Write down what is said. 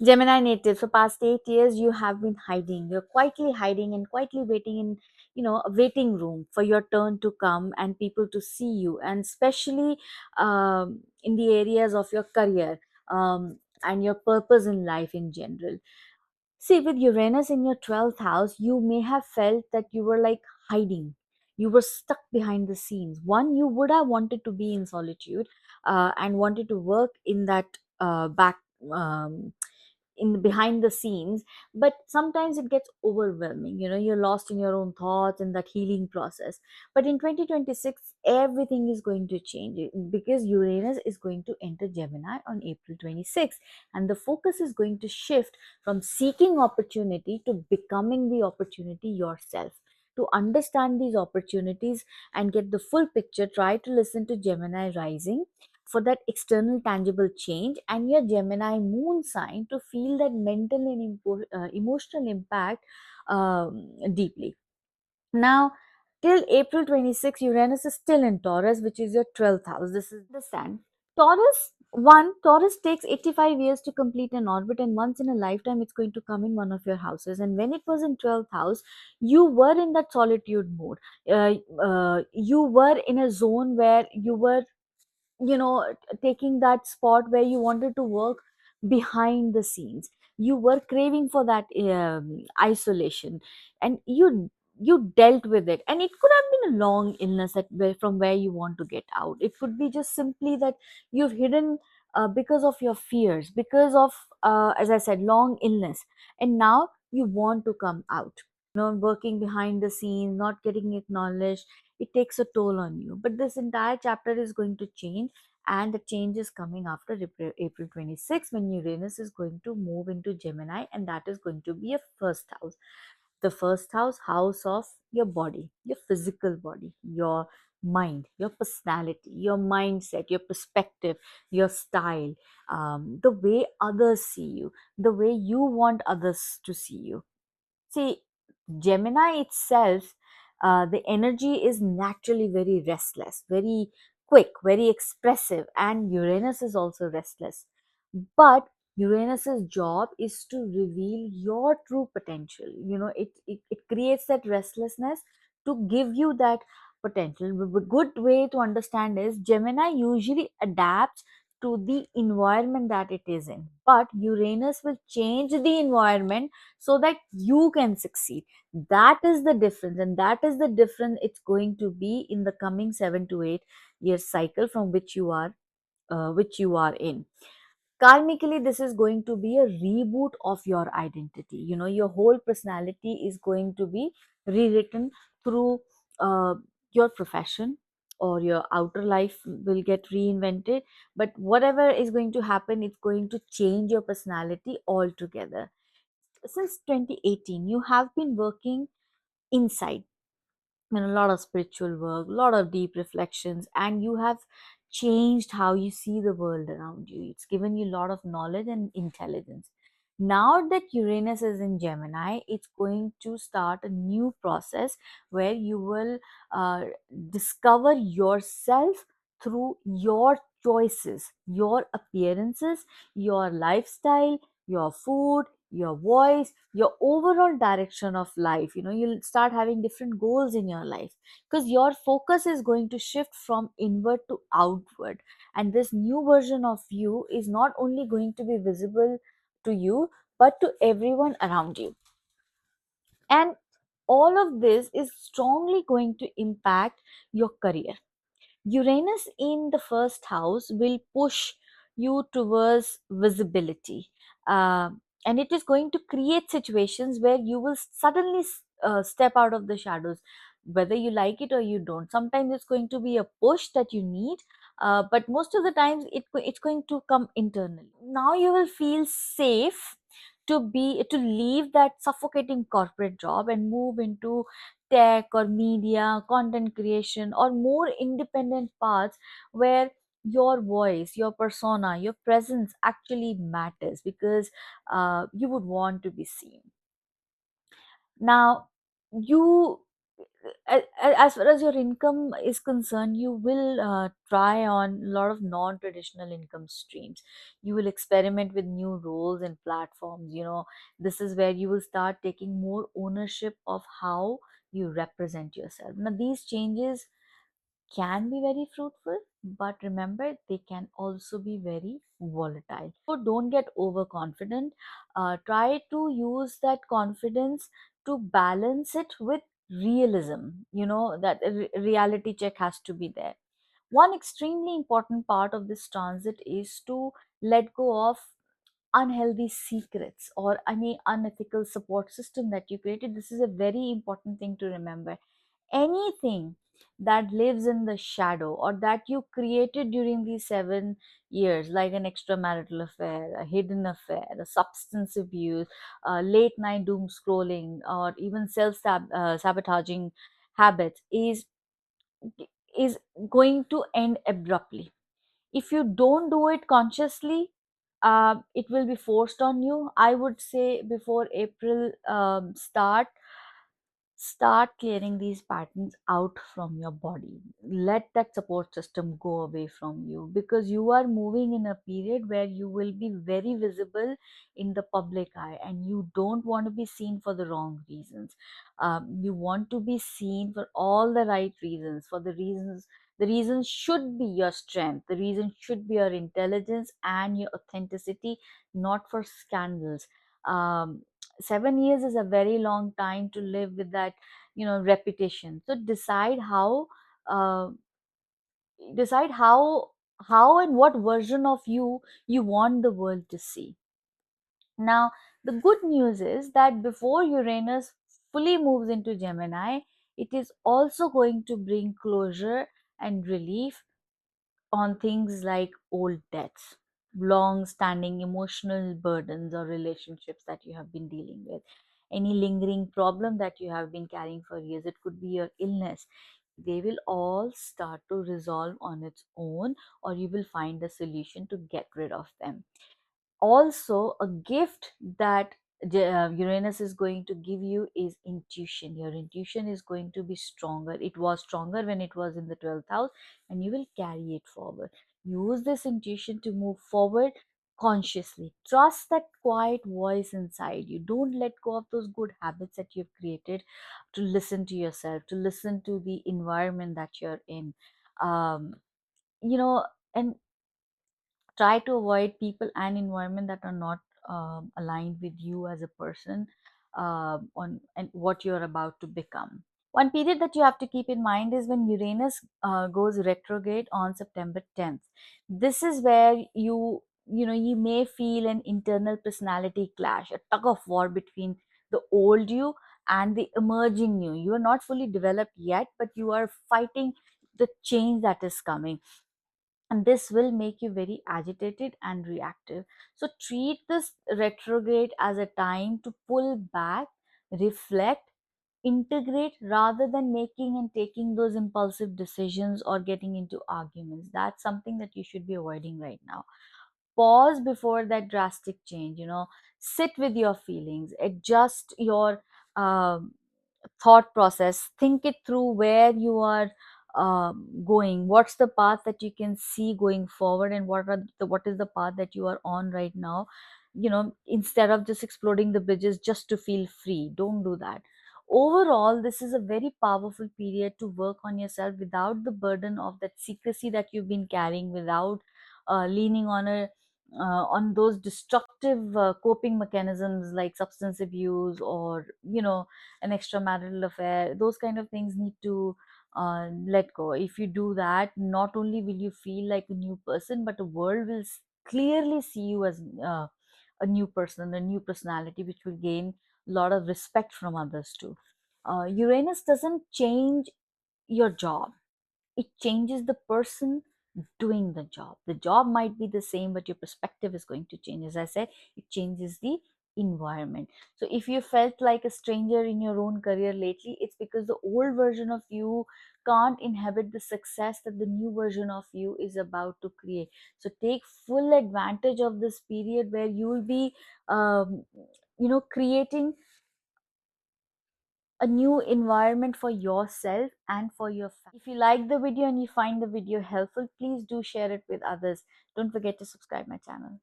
Gemini native, for past 8 years, you have been hiding. You're quietly hiding and quietly waiting in, a waiting room for your turn to come and people to see you, and especially in the areas of your career, and your purpose in life in general. See, with Uranus in your 12th house, you may have felt that you were like hiding. You were stuck behind the scenes. One, you would have wanted to be in solitude, and wanted to work in that back. In behind the scenes, but sometimes it gets overwhelming. You're lost in your own thoughts in that healing process. But in 2026, everything is going to change, because Uranus is going to enter Gemini on April 26th, and the focus is going to shift from seeking opportunity to becoming the opportunity yourself. To understand these opportunities and get the full picture, try to listen to Gemini rising for that external tangible change, and your Gemini moon sign to feel that mental and emotional impact deeply. Now, till April 26, Uranus is still in Taurus, which is your 12th house. This is the stand. Taurus takes 85 years to complete an orbit, and once in a lifetime, it's going to come in one of your houses. And when it was in 12th house, you were in that solitude mode. You were in a zone where you were, taking that spot where you wanted to work behind the scenes. You were craving for that isolation, and you dealt with it. And it could have been a long illness from where you want to get out. It could be just simply that you've hidden, because of your fears, because of, as I said, long illness, and now you want to come out. Working behind the scenes, not getting acknowledged, it takes a toll on you. But this entire chapter is going to change, and the change is coming after April 26, when Uranus is going to move into Gemini, and that is going to be a first house. The first house, house of your body, your physical body, your mind, your personality, your mindset, your perspective, your style, the way others see you, the way you want others to see you. See, Gemini itself, the energy is naturally very restless, very quick, very expressive, and Uranus is also restless. But Uranus's job is to reveal your true potential. It creates that restlessness to give you that potential. A good way to understand is Gemini usually adapts to the environment that it is in, but Uranus will change the environment so that you can succeed. That is the difference, and that is the difference it's going to be in the coming 7 to 8 years cycle from which you are in. Karmically, this is going to be a reboot of your identity. Your whole personality is going to be rewritten through uh, your profession, or your outer life will get reinvented. But whatever is going to happen, it's going to change your personality altogether. Since 2018, you have been working inside, a lot of spiritual work, a lot of deep reflections, and you have changed how you see the world around you. It's given you a lot of knowledge and intelligence. Now that Uranus is in Gemini, it's going to start a new process where you will uh, discover yourself through your choices, your appearances, your lifestyle, your food, your voice, your overall direction of life. You'll start having different goals in your life, because your focus is going to shift from inward to outward. And this new version of you is not only going to be visible to you, but to everyone around you. And all of this is strongly going to impact your career. Uranus in the first house will push you towards visibility. Uh, and it is going to create situations where you will suddenly step out of the shadows, whether you like it or you don't. Sometimes it's going to be a push that you need, but most of the times it's going to come internally. Now you will feel safe to leave that suffocating corporate job and move into tech or media, content creation, or more independent paths where your voice, your persona, your presence actually matters, because you would want to be seen. Now, you as far as your income is concerned, you will try on a lot of non-traditional income streams. You will experiment with new roles and platforms. This is where you will start taking more ownership of how you represent yourself. Now, these changes can be very fruitful, but remember, they can also be very volatile. So don't get overconfident. Try to use that confidence to balance it with realism. That reality check has to be there. One extremely important part of this transit is to let go of unhealthy secrets or any unethical support system that you created. This is a very important thing to remember. Anything that lives in the shadow or that you created during these 7 years, like an extramarital affair, a hidden affair, a substance abuse, late night doom scrolling, or even sabotaging habits, is going to end abruptly. If you don't do it consciously, it will be forced on you. I would say before April start clearing these patterns out from your body. Let that support system go away from you, because you are moving in a period where you will be very visible in the public eye, and you don't want to be seen for the wrong reasons. You want to be seen for all the right reasons, for the reasons should be your strength, the reason should be your intelligence and your authenticity, not for scandals. 7 years is a very long time to live with that reputation. So uh, decide how and what version of you want the world to see. Now, the good news is that before Uranus fully moves into Gemini, it is also going to bring closure and relief on things like old debts, long standing emotional burdens or relationships that you have been dealing with, any lingering problem that you have been carrying for years. It could be your illness. They will all start to resolve on its own, or you will find a solution to get rid of them. Also, a gift that Uranus is going to give you is intuition. Your intuition is going to be stronger. It was stronger when it was in the 12th house, and you will carry it forward. Use this intuition to move forward consciously. Trust that quiet voice inside you. Don't let go of those good habits that you've created, to listen to yourself, to listen to the environment that you're in. Um, you know, and try to avoid people and environment that are not aligned with you as a person, on and what you're about to become. One period that you have to keep in mind is when Uranus goes retrograde on September 10th. This is where you may feel an internal personality clash, a tug of war between the old you and the emerging you. You are not fully developed yet, but you are fighting the change that is coming, and this will make you very agitated and reactive. So treat this retrograde as a time to pull back, reflect, integrate, rather than making and taking those impulsive decisions or getting into arguments. That's something that you should be avoiding right now. Pause before that drastic change. Sit with your feelings, adjust your um, thought process, think it through where you are going, what's the path that you can see going forward, and what is the path that you are on right now. Instead of just exploding the bridges just to feel free, don't do that. Overall, this is a very powerful period to work on yourself without the burden of that secrecy that you've been carrying, without leaning on those destructive coping mechanisms like substance abuse, or an extramarital affair. Those kind of things need to let go. If you do that, not only will you feel like a new person, but the world will clearly see you as a new person, a new personality, which will gain a lot of respect from others too. Uranus doesn't change your job, it changes the person doing the job. The job might be the same, but your perspective is going to change. As I said, it changes the environment. So if you felt like a stranger in your own career lately, it's because the old version of you can't inhabit the success that the new version of you is about to create. So take full advantage of this period where you will be creating a new environment for yourself and for your family. If you like the video and you find the video helpful, please do share it with others. Don't forget to subscribe my channel.